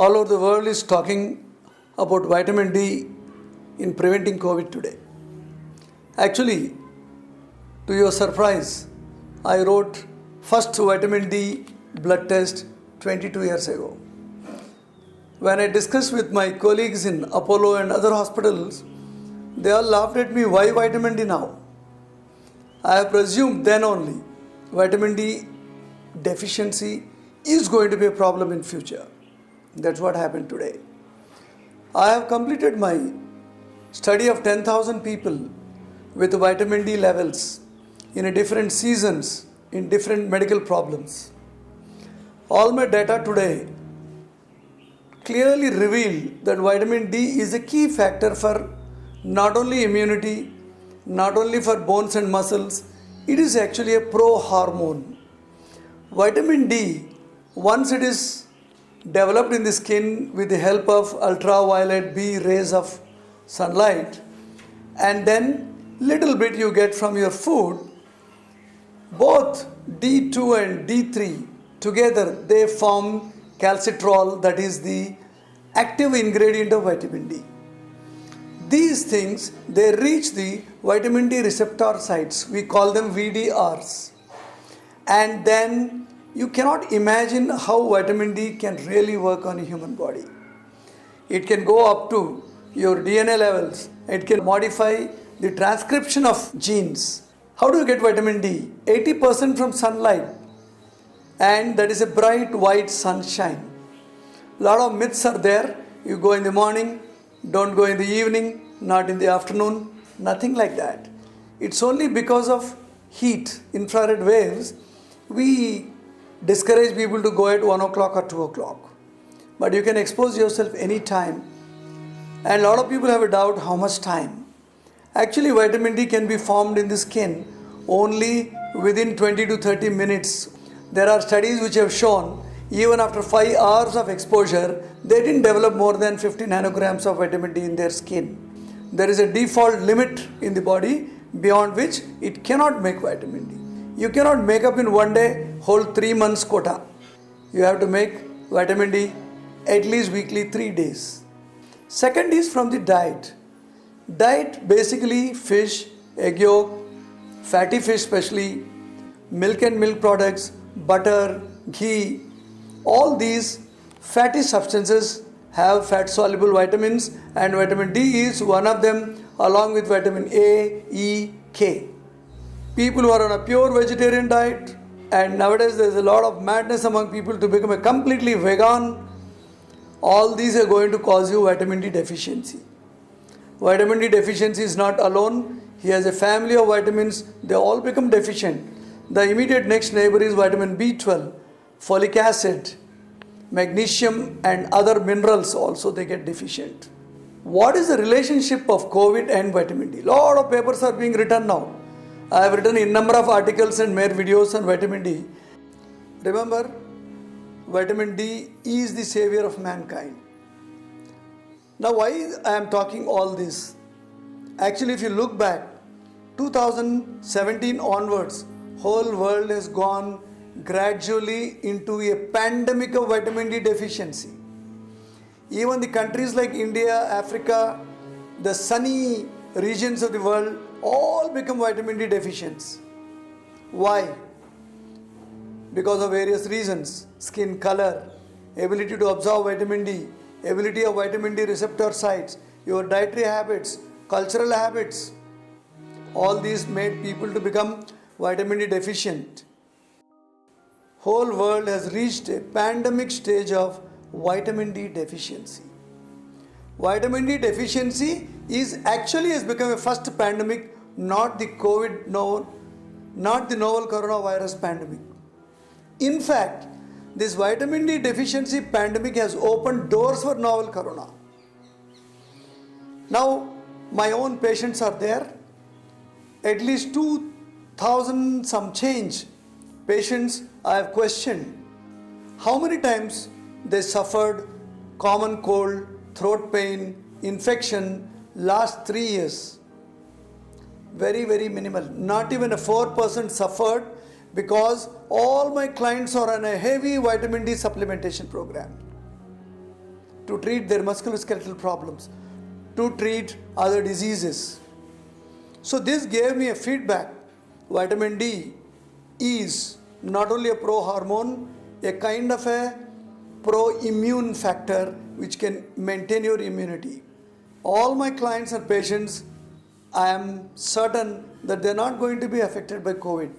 All over the world is talking about vitamin D in preventing COVID today. Actually, to your surprise, I wrote first vitamin D blood test 22 years ago. When I discussed with my colleagues in Apollo and other hospitals, they all laughed at me, why vitamin D now? I have presumed then only vitamin D deficiency is going to be a problem in future. That's what happened today. I have completed my study of 10,000 people with vitamin D levels in different seasons in different medical problems. All my data today clearly reveal that vitamin D is a key factor for not only immunity, not only for bones and muscles, it is actually a pro-hormone. Vitamin D, once it is developed in the skin with the help of ultraviolet B rays of sunlight, and then little bit you get from your food, both D2 and D3 together they form calcitrol, that is the active ingredient of vitamin D. These things, they reach the vitamin D receptor sites, we call them VDRs, and then you cannot imagine how vitamin D can really work on a human body. It can go up to your DNA levels, it can modify the transcription of genes. How do you get vitamin D? 80% from sunlight, and that is a bright white sunshine. A lot of myths are there. You go in the morning, don't go in the evening, not in the afternoon, nothing like that. It's only because of heat, infrared waves, we discourage people to go at 1 o'clock or 2 o'clock. But you can expose yourself anytime. And a lot of people have a doubt how much time. Actually, vitamin D can be formed in the skin only within 20 to 30 minutes. There are studies which have shown even after 5 hours of exposure, they didn't develop more than 50 nanograms of vitamin D in their skin. There is a default limit in the body beyond which it cannot make vitamin D. You cannot make up in one day whole 3 months quota. You have to make vitamin D at least weekly 3 days. Second is from the diet. Diet basically fish, egg yolk, fatty fish especially, milk and milk products, butter, ghee, all these fatty substances have fat soluble vitamins, and vitamin D is one of them along with vitamin A, E, K. People who are on a pure vegetarian diet, and nowadays there is a lot of madness among people to become a completely vegan, all these are going to cause you vitamin D deficiency. Vitamin D deficiency is not alone. He has a family of vitamins, they all become deficient. The immediate next neighbor is vitamin B12, folic acid, magnesium and other minerals also they get deficient. What is the relationship of COVID and vitamin D? Lot of papers are being written now. I have written a number of articles and made videos on vitamin D. Remember, vitamin D is the savior of mankind. Now why I am talking all this? Actually, if you look back, 2017 onwards, whole world has gone gradually into a pandemic of vitamin D deficiency. Even the countries like India, Africa, the sunny regions of the world, all become vitamin D deficient. Why? Because of various reasons: skin color, ability to absorb vitamin D, ability of vitamin D receptor sites, your dietary habits, cultural habits. All these made people to become vitamin D deficient. Whole world has reached a pandemic stage of vitamin D deficiency. Vitamin D deficiency has become a first pandemic, not the COVID, not the novel coronavirus pandemic. In fact, this vitamin D deficiency pandemic has opened doors for novel corona. Now, my own patients are there. At least 2,000 some change patients I have questioned how many times they suffered common cold, throat pain, infection last 3 years. Very, very minimal. Not even a 4% suffered, because all my clients are on a heavy vitamin D supplementation program. to treat their musculoskeletal problems, to treat other diseases. So this gave me a feedback. Vitamin D is not only a pro-hormone, a kind of a pro-immune factor which can maintain your immunity. All my clients and patients, I am certain that they are not going to be affected by COVID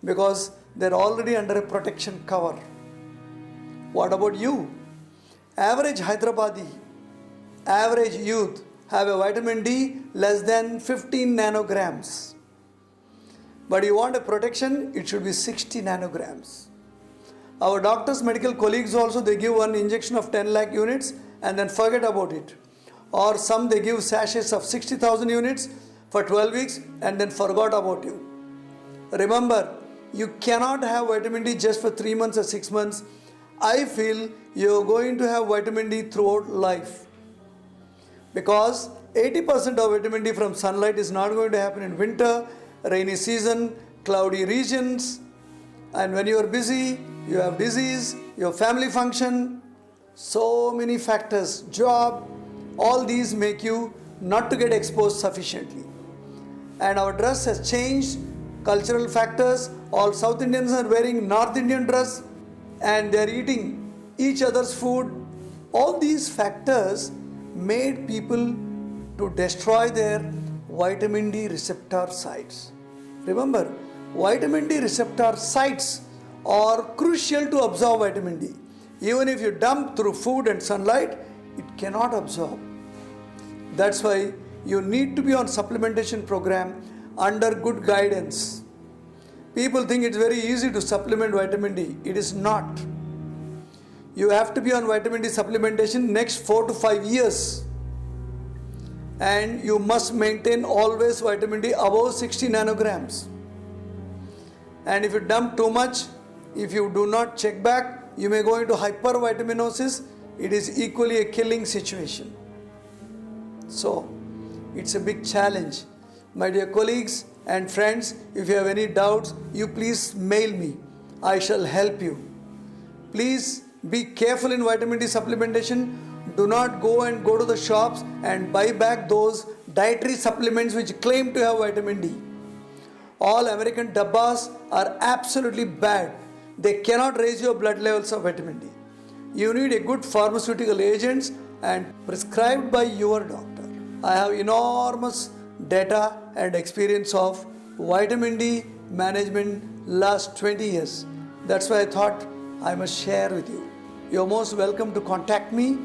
because they are already under a protection cover. What about you? Average Hyderabadi, average youth have a vitamin D less than 15 nanograms. But you want a protection, it should be 60 nanograms. Our doctors, medical colleagues also, they give one injection of 10 lakh units and then forget about it. Or some they give sachets of 60,000 units for 12 weeks and then forgot about you. Remember, you cannot have vitamin D just for 3 months or 6 months. I feel you're going to have vitamin D throughout life. Because 80% of vitamin D from sunlight is not going to happen in winter, rainy season, cloudy regions. And when you are busy, you have disease, your family function, so many factors, job, all these make you not to get exposed sufficiently. And our dress has changed, cultural factors, all South Indians are wearing North Indian dress and they are eating each other's food. All these factors made people to destroy their vitamin D receptor sites. Remember, vitamin D receptor sites are crucial to absorb vitamin D. Even if you dump through food and sunlight, it cannot absorb. That's why you need to be on supplementation program under good guidance. People think it's very easy to supplement vitamin D. It is not. You have to be on vitamin D supplementation next 4 to 5 years. And you must maintain always vitamin D above 60 nanograms. And if you dump too much, if you do not check back, you may go into hypervitaminosis. It is equally a killing situation. So, it's a big challenge. My dear colleagues and friends, if you have any doubts, you please mail me. I shall help you. Please be careful in vitamin D supplementation. Do not go to the shops and buy back those dietary supplements which claim to have vitamin D. All American dabbas are absolutely bad. They cannot raise your blood levels of vitamin D. You need a good pharmaceutical agents and prescribed by your doctor. I have enormous data and experience of vitamin D management last 20 years. That's why I thought I must share with you. You're most welcome to contact me